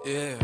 Yeah.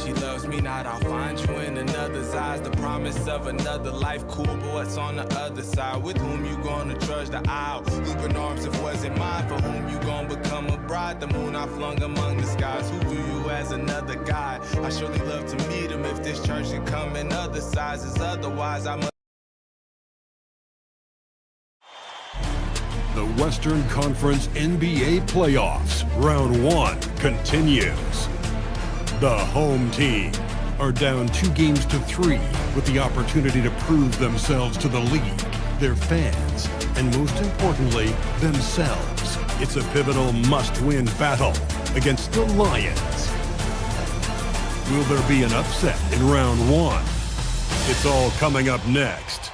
She loves me not. I'll find you in another's eyes. The promise of another life, cool, but what's on the other side? With whom you gonna trudge the aisle? Open arms if wasn't mine. For whom you gonna become a bride? The moon I flung among the skies. Who view you as another guy? I surely love to meet him. If this church should come in other sizes, otherwise I must. The Western Conference NBA playoffs, round 1 continues. The home team are down 2-3 with the opportunity to prove themselves to the league, their fans, and most importantly, themselves. It's a pivotal must-win battle against the Lions. Will there be an upset in round 1? It's all coming up next.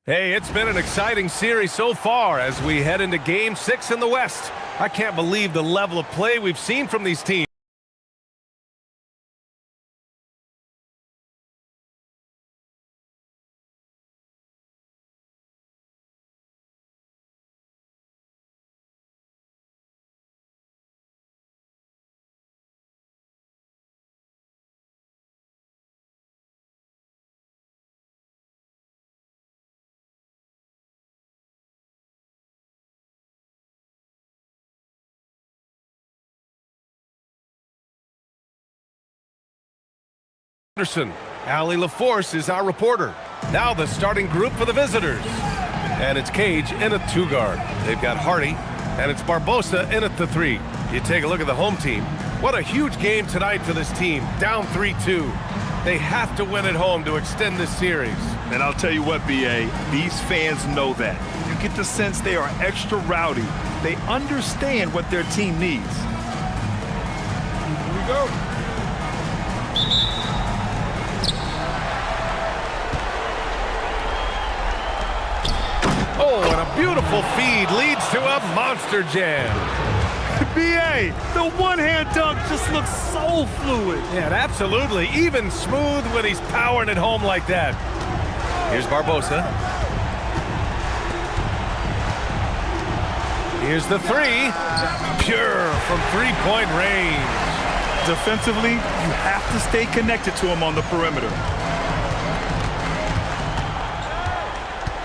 Hey, it's been an exciting series so far as we head into Game 6 in the West. I can't believe the level of play we've seen from these teams. Anderson. Allie LaForce is our reporter. Now the starting group for the visitors. And it's Cage in at 2 guard. They've got Hardy, and it's Barbosa in at the 3. You take a look at the home team. What a huge game tonight for this team. Down 3-2. They have to win at home to extend this series. And I'll tell you what, B.A., these fans know that. You get the sense they are extra rowdy. They understand what their team needs. Here we go. Oh, and a beautiful feed leads to a monster jam. B.A., the one-hand dunk just looks so fluid. Yeah, absolutely. Even smooth when he's powering it home like that. Here's Barbosa. Here's the 3. Pure from three-point range. Defensively, you have to stay connected to him on the perimeter.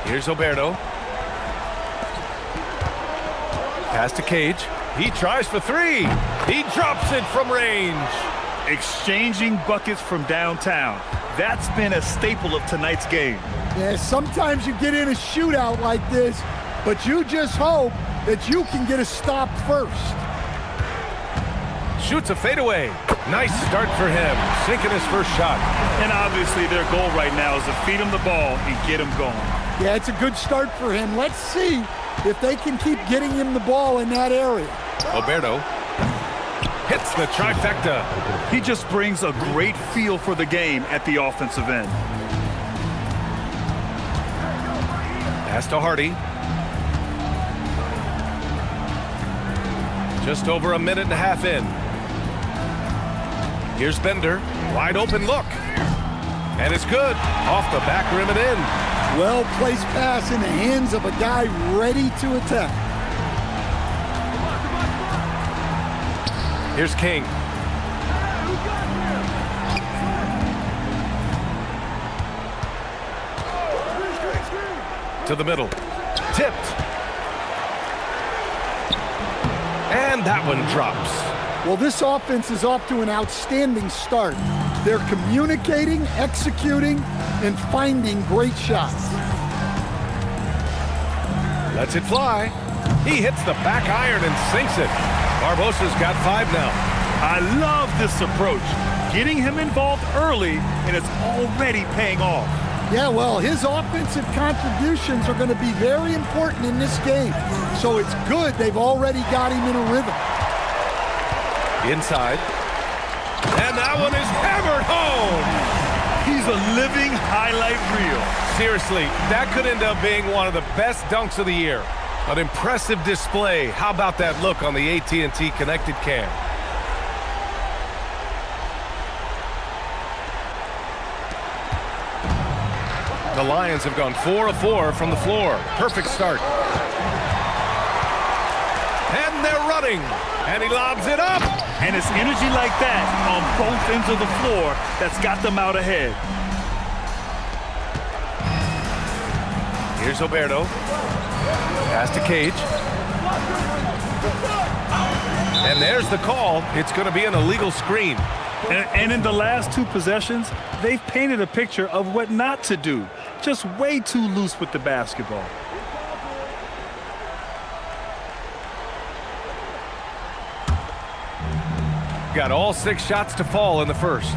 Here's Oberto. Pass to Cage. He tries for 3. He drops it from range. Exchanging buckets from downtown. That's been a staple of tonight's game. Yeah, sometimes you get in a shootout like this, but you just hope that you can get a stop first. Shoots a fadeaway. Nice start for him, sinking his first shot. And obviously their goal right now is to feed him the ball and get him going. Yeah, it's a good start for him. Let's see if they can keep getting him the ball in that area. Oberto hits the trifecta. He just brings a great feel for the game at the offensive end. Pass to Hardy. Just over a minute and a half in. Here's Bender. Wide open look. And it's good. Off the back rim and in. Well-placed pass in the hands of a guy ready to attack. Here's King. To the middle. Tipped. And that one drops. Well, this offense is off to an outstanding start. They're communicating, executing, and finding great shots. Lets it fly. He hits the back iron and sinks it. Barbosa's got 5 now. I love this approach. Getting him involved early, and it's already paying off. Yeah, well, his offensive contributions are going to be very important in this game. So it's good they've already got him in a rhythm. Inside. And that one is hammered home. He's a living highlight reel. Seriously, that could end up being one of the best dunks of the year. An impressive display. How about that look on the AT&T connected cam? The Lions have gone 4 of 4 from the floor. Perfect start. And they're running. And he lobs it up. And it's energy like that on both ends of the floor that's got them out ahead. Here's Oberto. Pass to Cage. And there's the call. It's going to be an illegal screen. And in the last 2 possessions, they've painted a picture of what not to do. Just way too loose with the basketball. Got all 6 shots to fall in the first.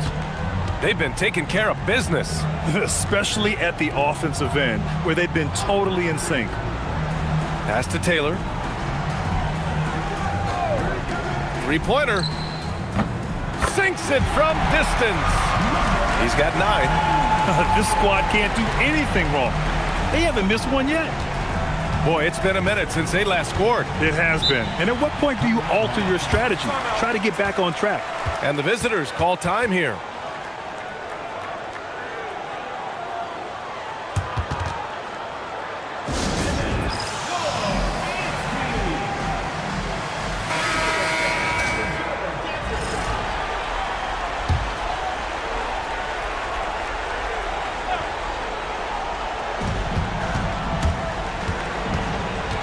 They've been taking care of business. Especially at the offensive end, where they've been totally in sync. Pass to Taylor. Three-pointer. Sinks it from distance. He's got 9. This squad can't do anything wrong. They haven't missed one yet. Boy, it's been a minute since they last scored. It has been. And at what point do you alter your strategy? Try to get back on track. And the visitors call time here.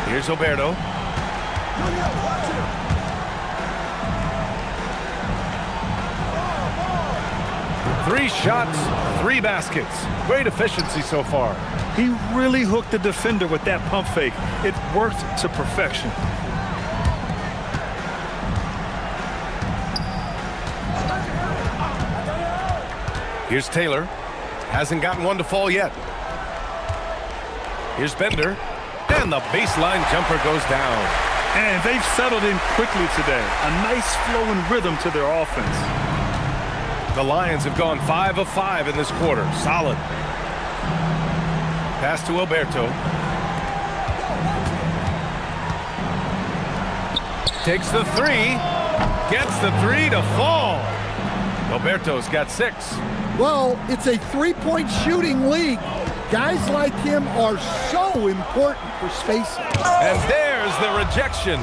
Here's Oberto. Three shots, 3 baskets. Great efficiency so far. He really hooked the defender with that pump fake. It worked to perfection. Here's Taylor. Hasn't gotten one to fall yet. Here's Bender. And the baseline jumper goes down. And they've settled in quickly today. A nice flowing rhythm to their offense. The Lions have gone 5 of 5 in this quarter. Solid. Pass to Oberto. Takes the 3. Gets the 3 to fall. Oberto's got 6. Well, it's a 3-point shooting league. Guys like him are so important for spacing. And there's the rejection.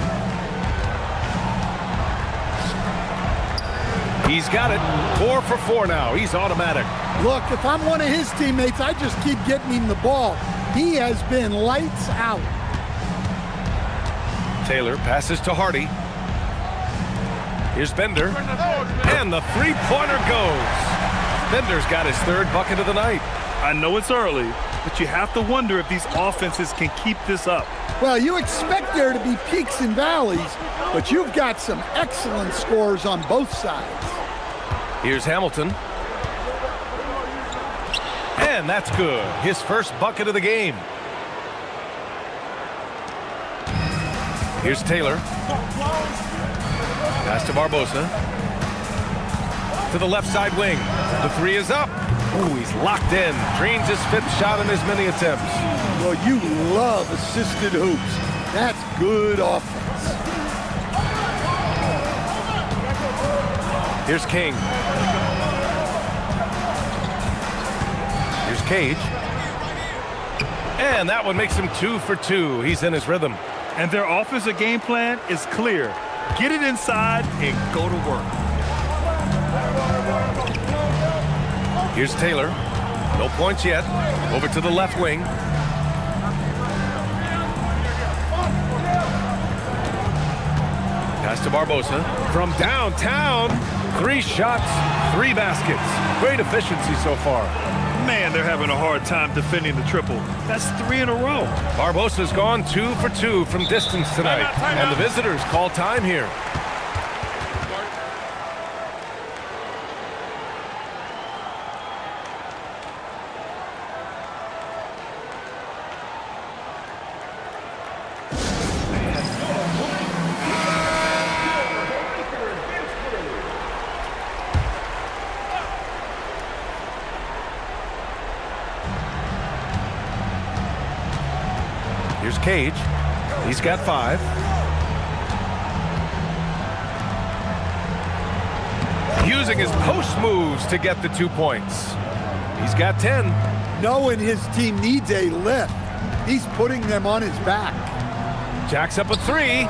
He's got it. 4 for 4 now. He's automatic. Look, if I'm one of his teammates, I just keep getting him the ball. He has been lights out. Taylor passes to Hardy. Here's Bender. And the 3-pointer goes. Bender's got his 3rd bucket of the night. I know it's early, but you have to wonder if these offenses can keep this up. Well, you expect there to be peaks and valleys, but you've got some excellent scores on both sides. Here's Hamilton. And that's good. His 1st bucket of the game. Here's Taylor. Pass to Barbosa. To the left side wing. The 3 is up. Ooh, he's locked in. Drains his 5th shot in his many attempts. Well, you love assisted hoops. That's good offense. Here's King. Here's Cage. And that one makes him 2 for 2. He's in his rhythm. And their offensive game plan is clear. Get it inside and go to work. Here's Taylor. No points yet. Over to the left wing. Pass to Barbosa. From downtown. 3 shots, 3 baskets. Great efficiency so far. Man, they're having a hard time defending the triple. That's 3 in a row. Barbosa's gone 2 for 2 from distance tonight. And the visitors call time here. Here's Cage. He's got 5. Using his post moves to get the 2 points. He's got 10. knowing his team needs a lift, he's putting them on his back. Jacks up a three.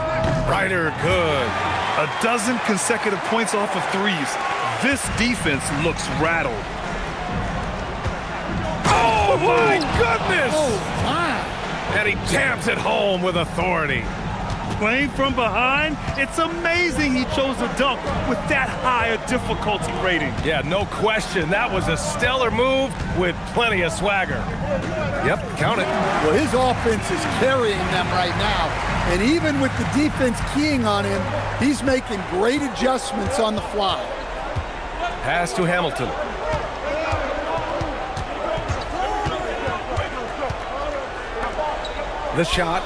Ryder, good. A dozen consecutive points off of threes. This defense looks rattled. Oh, my goodness! Oh, my. And he jams it home with authority. Playing from behind, it's amazing he chose a dunk with that high a difficulty rating. Yeah, no question. That was a stellar move with plenty of swagger. Yep, count it. Well, his offense is carrying them right now. And even with the defense keying on him, he's making great adjustments on the fly. Pass to Hamilton. The shot.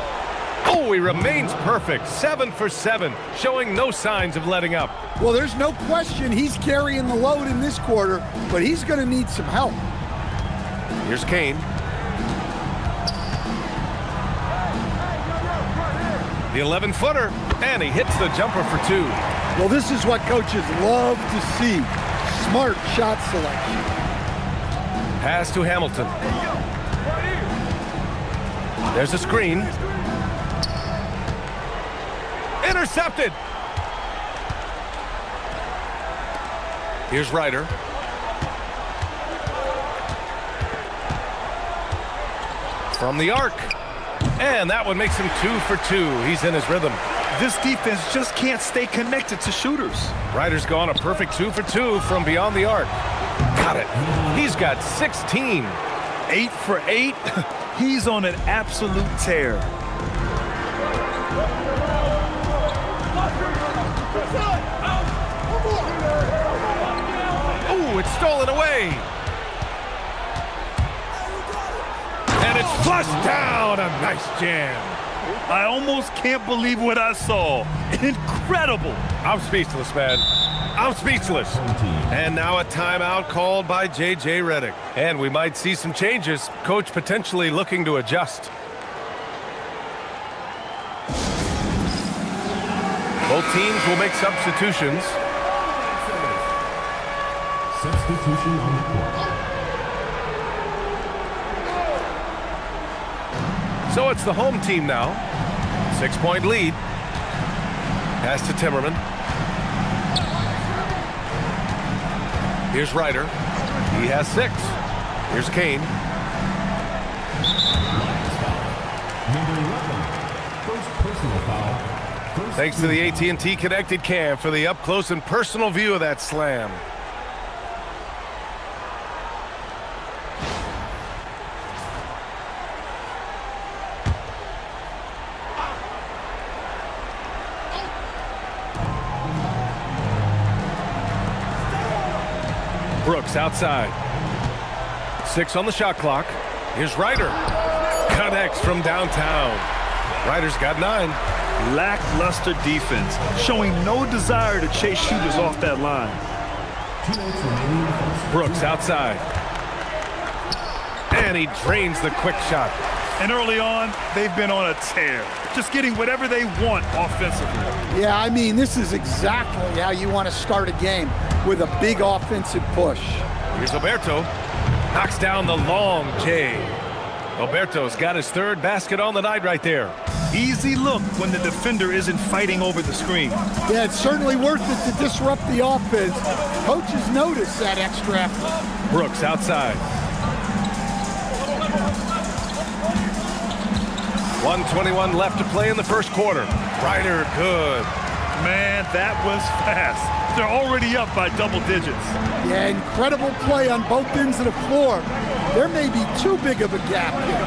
Oh, he remains perfect. 7 for 7, showing no signs of letting up. Well, there's no question he's carrying the load in this quarter, but he's going to need some help. Here's Kane. The 11-footer, and he hits the jumper for 2. Well, this is what coaches love to see. Smart shot selection. Pass to Hamilton. There's a screen. Intercepted. Here's Ryder. From the arc. And that one makes him 2 for 2. He's in his rhythm. This defense just can't stay connected to shooters. Ryder's gone a perfect 2 for 2 from beyond the arc. Got it. He's got 16. 8 for 8. He's on an absolute tear. Oh, it's stolen away. And it's flushed down. A nice jam. I almost can't believe what I saw. Incredible. I'm speechless, man. I'm speechless. And now a timeout called by J.J. Redick. And we might see some changes. Coach potentially looking to adjust. Both teams will make substitutions. Substitution on the court. So it's the home team now. 6-point lead. Pass to Timmerman. Here's Ryder. He has 6. Here's Kane. Number 11, first personal foul. Thanks to the AT&T Connected Cam for the up-close and personal view of that slam. Brooks outside. 6 on the shot clock. Here's Ryder. Connects from downtown. Ryder's got 9. Lackluster defense, showing no desire to chase shooters off that line. Brooks outside. And he drains the quick shot. And early on, they've been on a tear, just getting whatever they want offensively. Yeah, I mean, this is exactly how you want to start a game, with a big offensive push. Here's Alberto. Knocks down the long J. Alberto's got his 3rd basket on the night right there. Easy look when the defender isn't fighting over the screen. Yeah, it's certainly worth it to disrupt the offense. Coaches notice that extra effort. Brooks outside. 1:21 left to play in the first quarter. Ryder, good. Man, that was fast. They're already up by double digits. Yeah, incredible play on both ends of the floor. There may be too big of a gap here.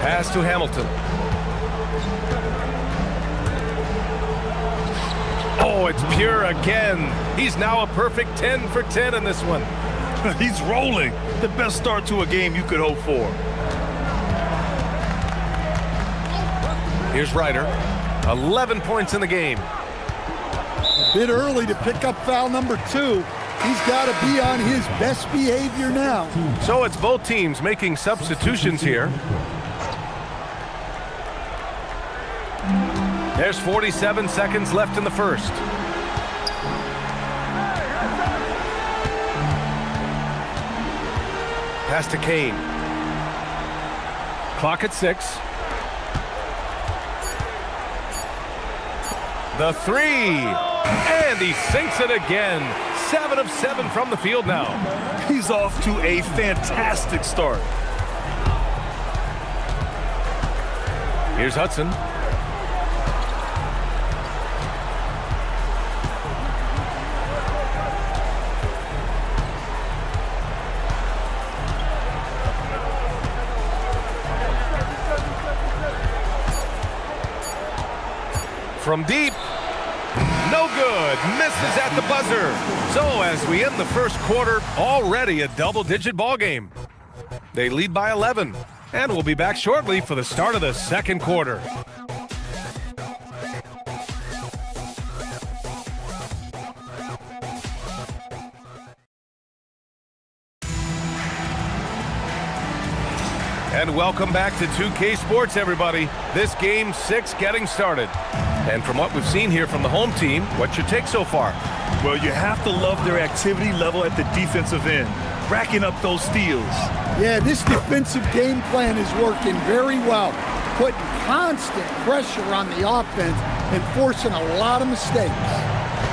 Pass to Hamilton. Oh, it's Pure again. He's now a perfect 10 for 10 in this one. He's rolling. The best start to a game you could hope for. Here's Ryder. 11 points in the game. A bit early to pick up foul number 2. He's got to be on his best behavior now. So it's both teams making substitutions here. There's 47 seconds left in the first. Pass to Kane. Clock at 6. The 3. And he sinks it again. 7 of 7 from the field now. He's off to a fantastic start. Here's Hudson. From deep, no good, misses at the buzzer. So as we end the first quarter, already a double-digit ball game. They lead by 11, and we'll be back shortly for the start of the second quarter. And welcome back to 2K Sports, everybody. This game 6 getting started. And from what we've seen here from the home team, what's your take so far? Well, you have to love their activity level at the defensive end, racking up those steals. Yeah, this defensive game plan is working very well, putting constant pressure on the offense and forcing a lot of mistakes.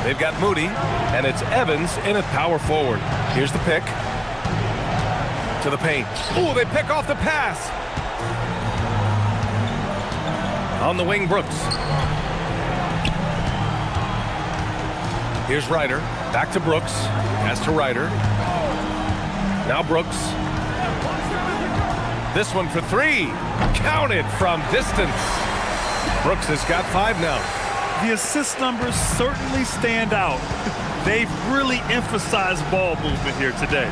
They've got Moody, and it's Evans in at power forward. Here's the pick. To the paint. Ooh, they pick off the pass. On the wing, Brooks. Here's Ryder. Back to Brooks. Pass to Ryder. Now Brooks. This one for 3. Counted from distance. Brooks has got 5 now. The assist numbers certainly stand out. They've really emphasized ball movement here today.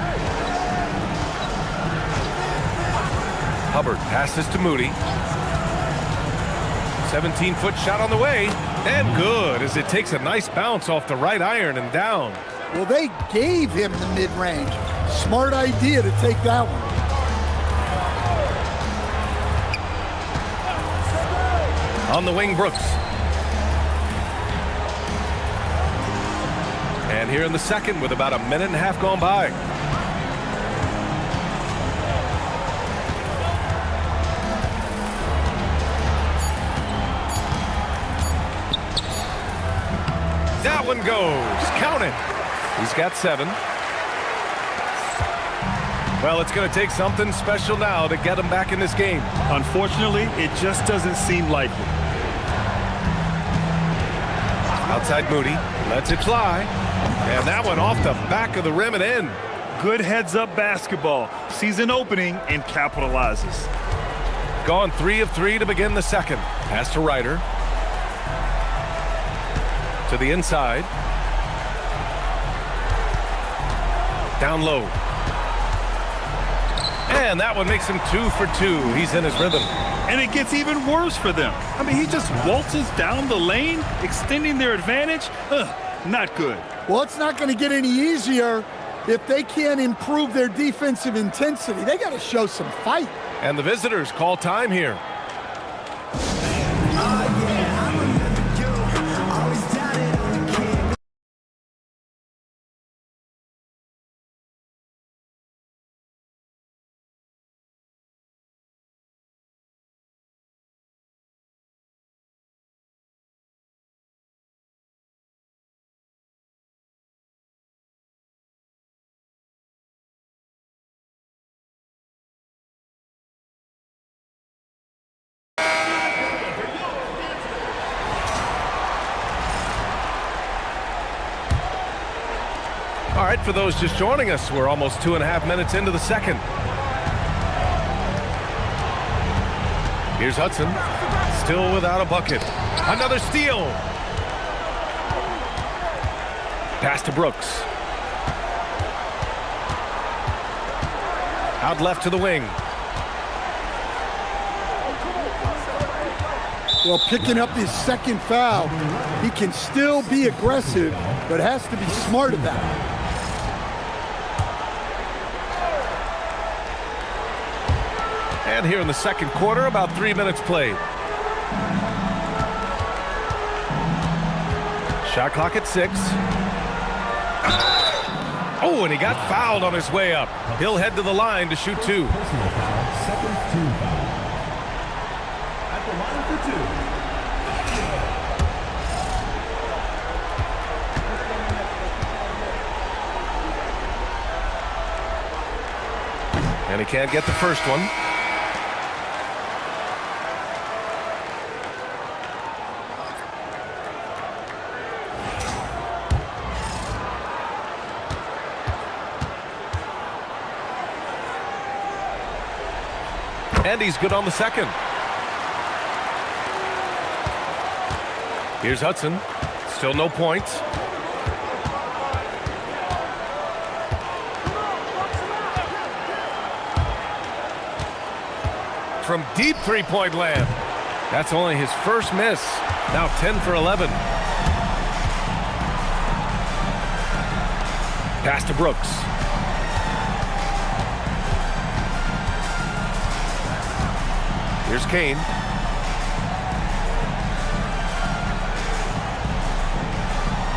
Hubbard passes to Moody. 17-foot shot on the way. And good, as it takes a nice bounce off the right iron and down. Well, they gave him the mid-range. Smart idea to take that one. On the wing, Brooks. And here in the second with about a minute and a half gone by. That one goes. Count it. He's got 7. Well, it's going to take something special now to get him back in this game. Unfortunately, it just doesn't seem likely. Outside Moody. Lets it fly. And that one off the back of the rim and in. Good heads-up basketball. Sees an opening and capitalizes. Gone 3 of 3 to begin the second. Pass to Ryder. To the inside. Down low. And that one makes him 2 for 2. He's in his rhythm. And it gets even worse for them. I mean, he just waltzes down the lane, extending their advantage. Not good. Well, it's not going to get any easier if they can't improve their defensive intensity. They got to show some fight. And the visitors call time here. All right, for those just joining us, we're almost 2.5 minutes into the second. Here's Hudson, still without a bucket. Another steal. Pass to Brooks. Out left to the wing. Well, picking up his second foul, he can still be aggressive, but has to be smart about it. And here in the second quarter, about 3 minutes played. Shot clock at 6. Oh, and he got fouled on his way up. He'll head to the line to shoot 2. Personal foul, second team foul. At the line for 2. And he can't get the first one. And he's good on the second. Here's Hudson. Still no points. From deep three-point land. That's only his first miss. Now 10 for 11. Pass to Brooks. Here's Kane.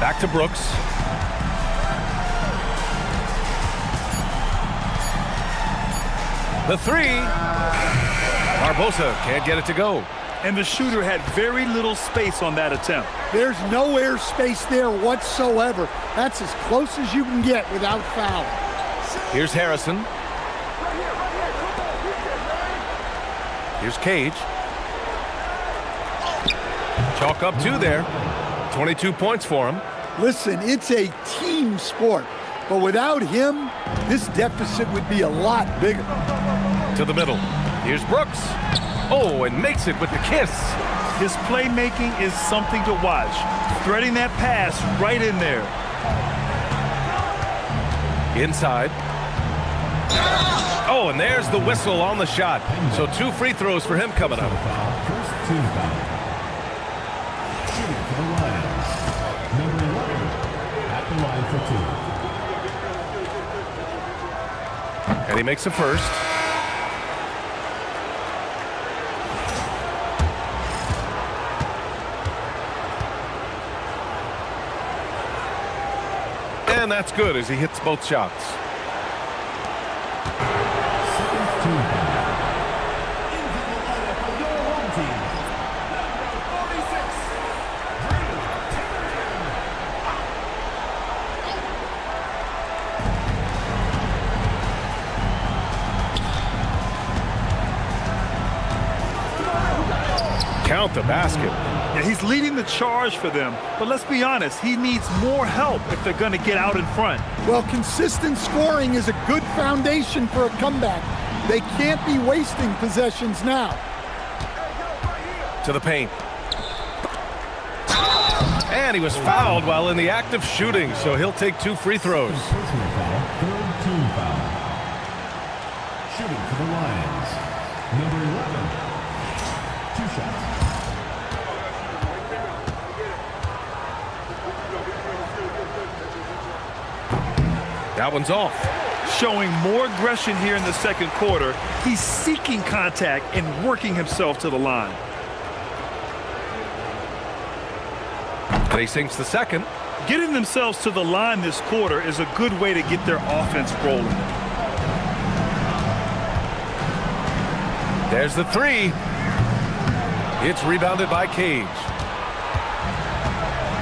Back to Brooks. The 3. Barbosa can't get it to go. And the shooter had very little space on that attempt. There's no air space there whatsoever. That's as close as you can get without foul. Here's Harrison. Here's Cage. Chalk up 2 there. 22 points for him. Listen, it's a team sport, but without him, this deficit would be a lot bigger. To the middle. Here's Brooks. Oh, and makes it with the kiss. His playmaking is something to watch. Threading that pass right in there. Inside. Oh, and there's the whistle on the shot. So 2 free throws for him coming up. First team foul. Shooting for the Lions. Number 11 at the line for 2. And he makes the first. And that's good as he hits both shots. Count the basket. Yeah, he's leading the charge for them, but let's be honest, he needs more help if they're going to get out in front. Well, consistent scoring is a good foundation for a comeback. They can't be wasting possessions now. To the paint. And he was fouled while in the act of shooting, so he'll take 2 free throws. Personal foul, third team foul. Shooting for the Lions. Number 11. 2 shots. That one's off. Showing more aggression here in the second quarter. He's seeking contact and working himself to the line. And he sinks the second. Getting themselves to the line this quarter is a good way to get their offense rolling. There's the 3. It's rebounded by Cage.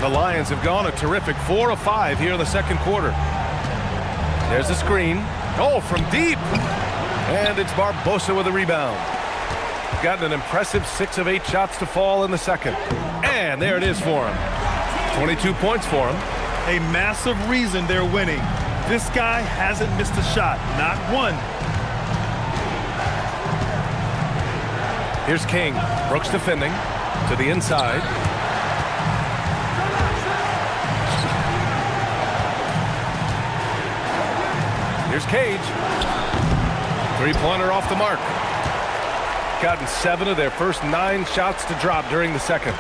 The Lions have gone a terrific 4 of 5 here in the second quarter. There's the screen. Oh, from deep. And it's Barbosa with a rebound. Gotten an impressive 6 of 8 shots to fall in the second. And there it is for him. 22 points for him. A massive reason they're winning. This guy hasn't missed a shot, not one. Here's King. Brooks defending to the inside. Here's Cage. 3-pointer off the mark. Gotten 7 of their first 9 shots to drop during the second.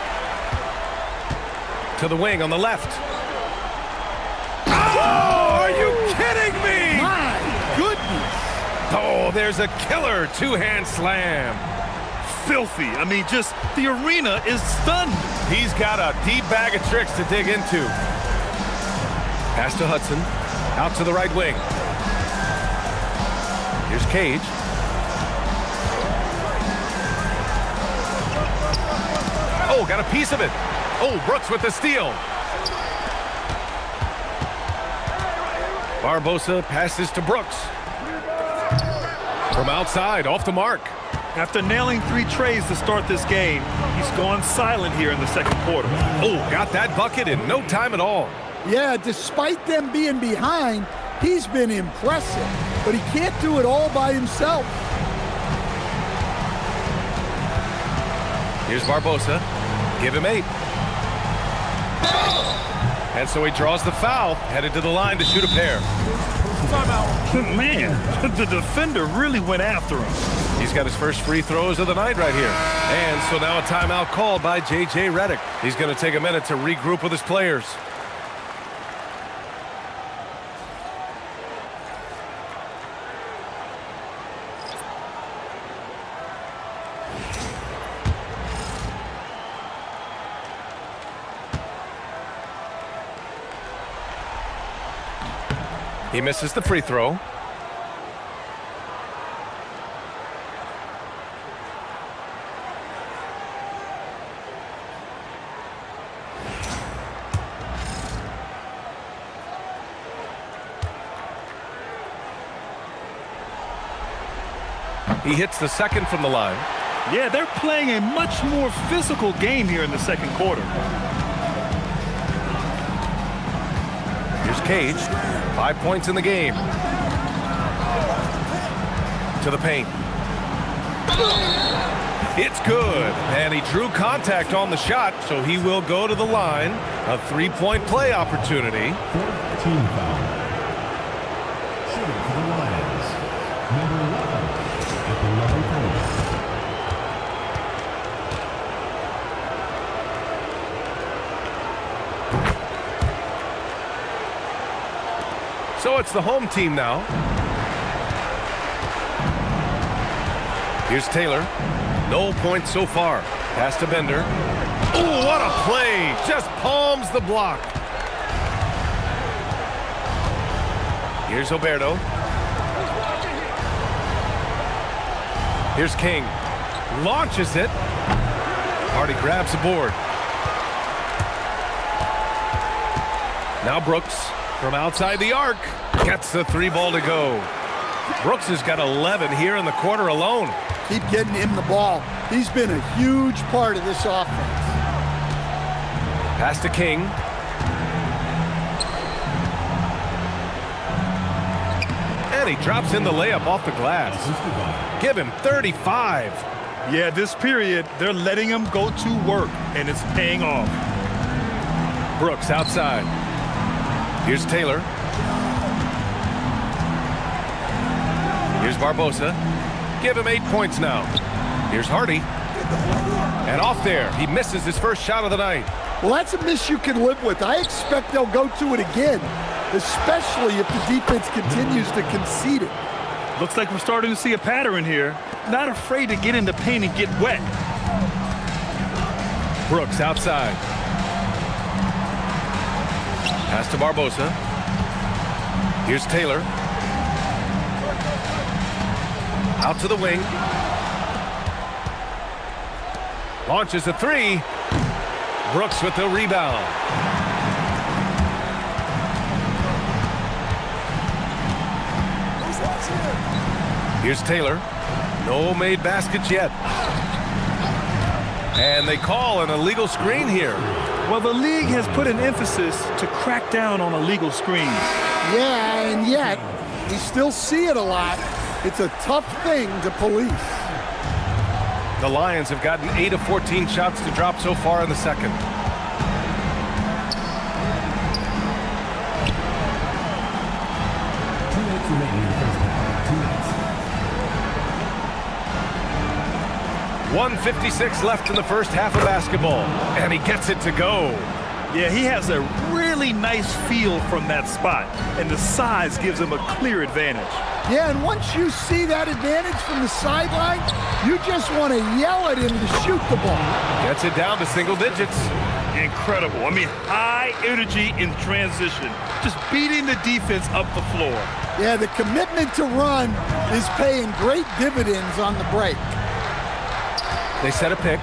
To the wing on the left. Oh, are you kidding me? My goodness. Oh, there's a killer 2-hand slam. Filthy. I mean, just the arena is stunned. He's got a deep bag of tricks to dig into. Pass to Hudson. Out to the right wing. Here's Cage. Oh, got a piece of it. Oh, Brooks with the steal. Barbosa passes to Brooks. From outside, off the mark. After nailing 3 trays to start this game, he's gone silent here in the second quarter. Oh, got that bucket in no time at all. Yeah, despite them being behind, he's been impressive, but he can't do it all by himself. Here's Barbosa. Give him 8. And so he draws the foul, headed to the line to shoot a pair. Man, the defender really went after him. He's got his first free throws of the night right here. And so now a timeout called by J.J. Redick. He's going to take a minute to regroup with his players. He misses the free throw. He hits the second from the line. Yeah, they're playing a much more physical game here in the second quarter. Here's Cage. 5 points in the game. To the paint. It's good. And he drew contact on the shot, so he will go to the line. A 3-point play opportunity. 14 foul. Shooting for the Lions. Number 11 at the level point. So it's the home team now. Here's Taylor. No points so far. Pass to Bender. Oh, what a play. Just palms the block. Here's Oberto. Here's King. Launches it. Hardy grabs the board. Now Brooks. From outside the arc, gets the 3 ball to go. Brooks has got 11 here in the quarter alone. Keep getting him the ball. He's been a huge part of this offense. Pass to King. And he drops in the layup off the glass. Give him 35. Yeah, this period, they're letting him go to work, and it's paying off. Brooks outside. Here's Taylor. Here's Barbosa. Give him 8 points now. Here's Hardy. And off there. He misses his first shot of the night. Well, that's a miss you can live with. I expect they'll go to it again, especially if the defense continues to concede it. Looks like we're starting to see a pattern here. Not afraid to get in the paint and get wet. Brooks outside. Pass to Barbosa. Here's Taylor. Out to the wing. Launches a 3. Brooks with the rebound. Here's Taylor. No made baskets yet. And they call an illegal screen here. Well, the league has put an emphasis to crack down on illegal screens. Yeah, and yet, we still see it a lot. It's a tough thing to police. The Lions have gotten 8 of 14 shots to drop so far in the second. Remaining in the first half. 2 minutes. 1:56 left in the first half of basketball, and he gets it to go. Yeah, he has a really nice feel from that spot, and the size gives him a clear advantage. Yeah, and once you see that advantage from the sideline, you just want to yell at him to shoot the ball. Gets it down to single digits. Incredible. I mean, high energy in transition. Just beating the defense up the floor. Yeah, the commitment to run is paying great dividends on the break. They set a pick.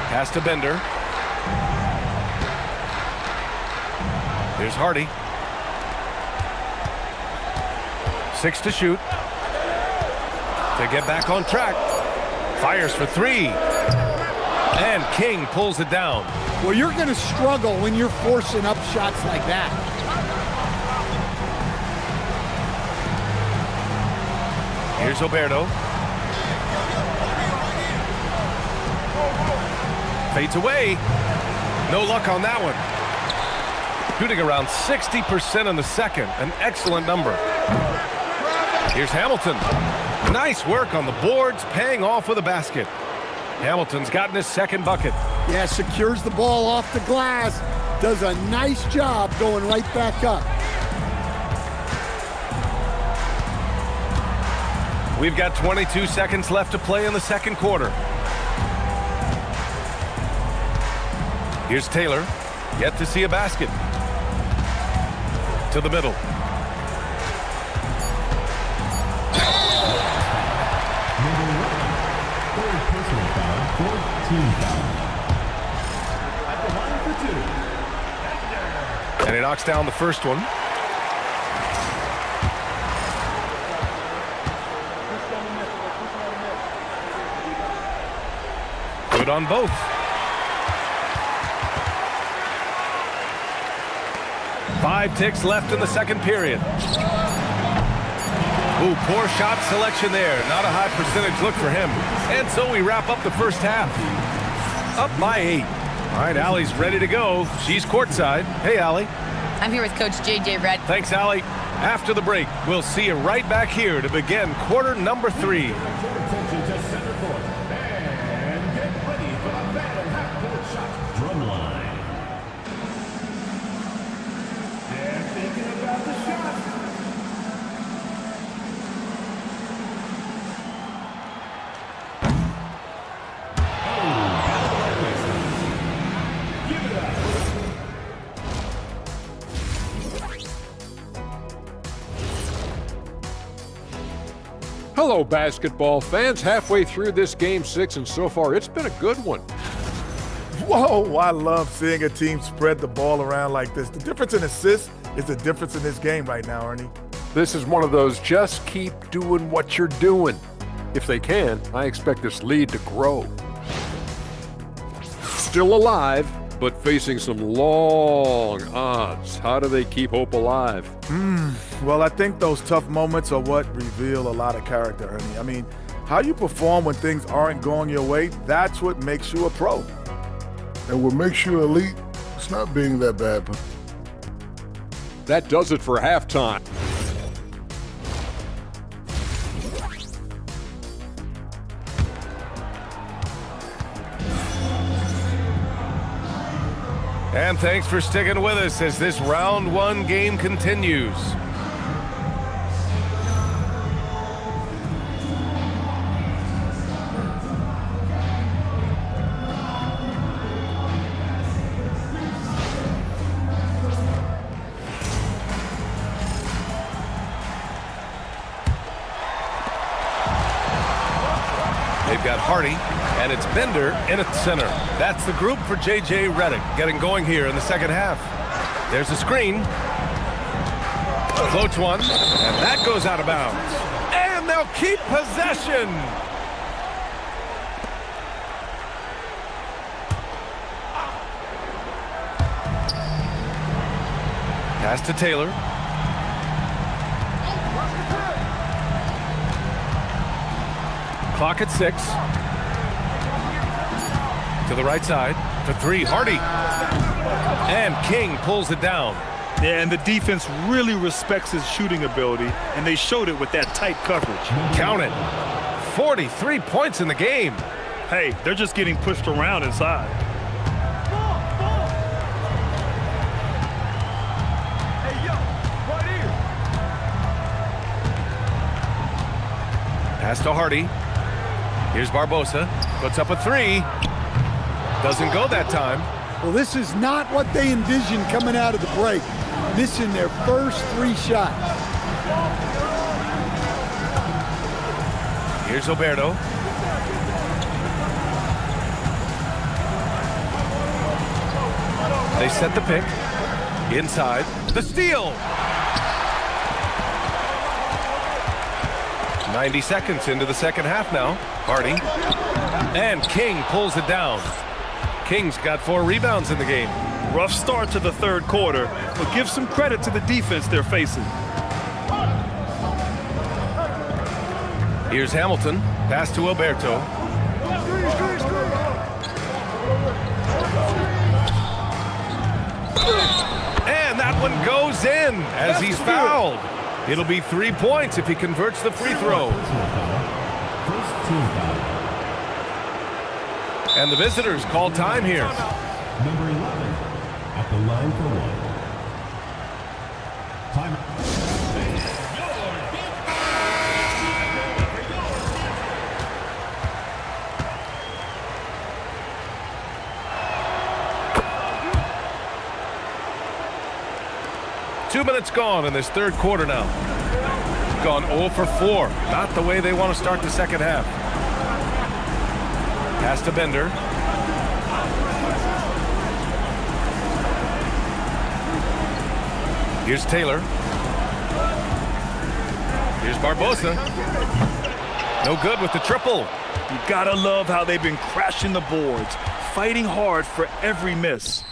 Pass to Bender. Here's Hardy. 6 to shoot. To get back on track. Fires for 3. And King pulls it down. Well, you're going to struggle when you're forcing up shots like that. Here's Oberto. Fades away. No luck on that one. Shooting around 60% in the second. An excellent number. Here's Hamilton. Nice work on the boards, paying off with a basket. Hamilton's gotten his second bucket. Yeah, secures the ball off the glass. Does a nice job going right back up. We've got 22 seconds left to play in the second quarter. Here's Taylor. Yet to see a basket. To the middle. And he knocks down the first one. Good on both. Five ticks left in the second period. Ooh, poor shot selection there. Not a high percentage look for him. And so we wrap up the first half. Up by 8. All right, Allie's ready to go. She's courtside. Hey, Allie. I'm here with Coach J.J. Redd. Thanks, Allie. After the break, we'll see you right back here to begin quarter number 3. Hello, basketball fans. Halfway through this Game 6, and so far it's been a good one. Whoa, I love seeing a team spread the ball around like this. The difference in assists is the difference in this game right now, Ernie. This is one of those just keep doing what you're doing. If they can, I expect this lead to grow. Still alive, but facing some long odds. How do they keep hope alive? Well, I think those tough moments are what reveal a lot of character, Ernie. I mean, how you perform when things aren't going your way, that's what makes you a pro. And what makes you elite, it's not being that bad. That does it for halftime. And thanks for sticking with us as this round 1 game continues. They've got Hardy, and it's Bender in at center. That's the group for J.J. Redick getting going here in the second half. There's a screen. Floats one, and that goes out of bounds. And they'll keep possession. Pass to Taylor. Clock at 6. To the right side. For 3, Hardy. And King pulls it down. Yeah, and the defense really respects his shooting ability, and they showed it with that tight coverage. Count it. 43 points in the game. Hey, they're just getting pushed around inside. Pass to Hardy. Here's Barbosa. Puts up a 3. Doesn't go that time. Well, this is not what they envisioned coming out of the break. Missing their first 3 shots. Here's Oberto. They set the pick. Inside. The steal. 90 seconds into the second half now. Hardy. And King pulls it down. King's got 4 rebounds in the game. Rough start to the third quarter, but give some credit to the defense they're facing. Here's Hamilton. Pass to Oberto. And that one goes in as he's fouled. It'll be 3 points if he converts the free throw. And the visitors call time here. Number 11 at the line for 1. Time. 2 minutes gone in this third quarter now. Gone 0 for 4. Not the way they want to start the second half. Pass to Bender. Here's Taylor. Here's Barbosa. No good with the triple. You gotta love how they've been crashing the boards, fighting hard for every miss.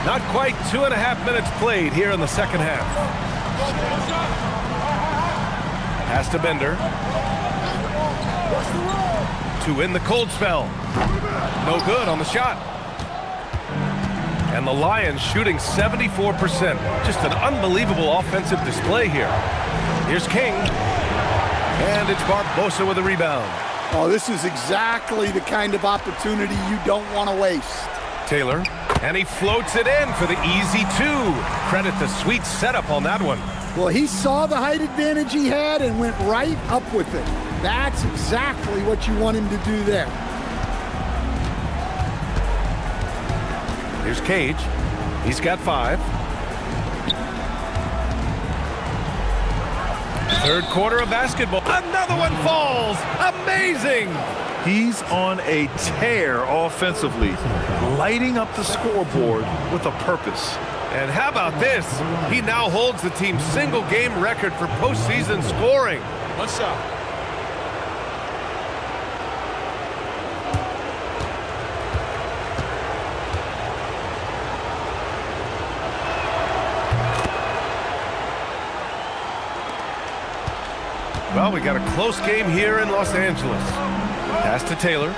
Not quite 2.5 minutes played here in the second half. Pass to Bender. To win the cold spell. No good on the shot. And the Lions shooting 74%. Just an unbelievable offensive display here. Here's King. And it's Barbosa with a rebound. Oh, this is exactly the kind of opportunity you don't want to waste. Taylor. And he floats it in for the easy 2. Credit the sweet setup on that one. Well, he saw the height advantage he had and went right up with it. That's exactly what you want him to do there. Here's Cage. He's got 5. Third quarter of basketball. Another one falls. Amazing. He's on a tear offensively, lighting up the scoreboard with a purpose. And how about this? He now holds the team's single-game record for postseason scoring. What's up? Well, we got a close game here in Los Angeles. Pass to Taylor.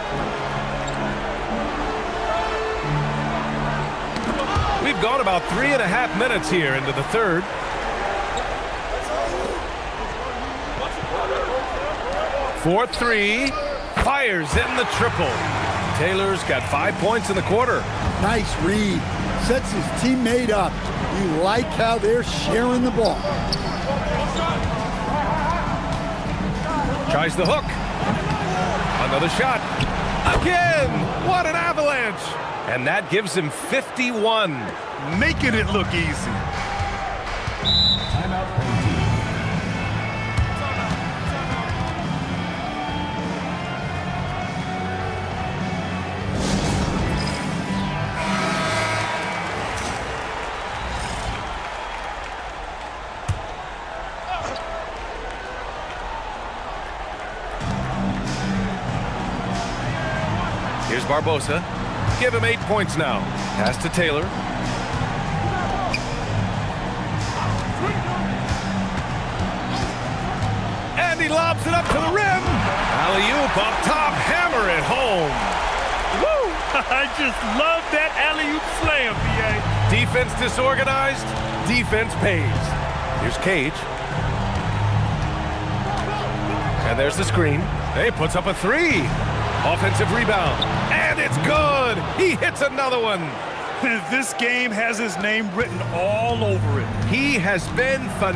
We've gone about 3.5 minutes here into the third. Fourth 3. Fires in the triple. Taylor's got 5 points in the quarter. Nice read. Sets his teammate up. You like how they're sharing the ball. Tries the hook. Another shot. Again! What an avalanche! And that gives him 51. Making it look easy. Timeout. Here's Barbosa. Give him 8 points now. Pass to Taylor. And he lobs it up to the rim. Alley-oop up top. Hammer it home. Woo! I just love that alley-oop slam, BA. Defense disorganized. Defense pays. Here's Cage. And there's the screen. He puts up a 3. Offensive rebound. And it's good. He hits another one. This game has his name written all over it. He has been phenomenal.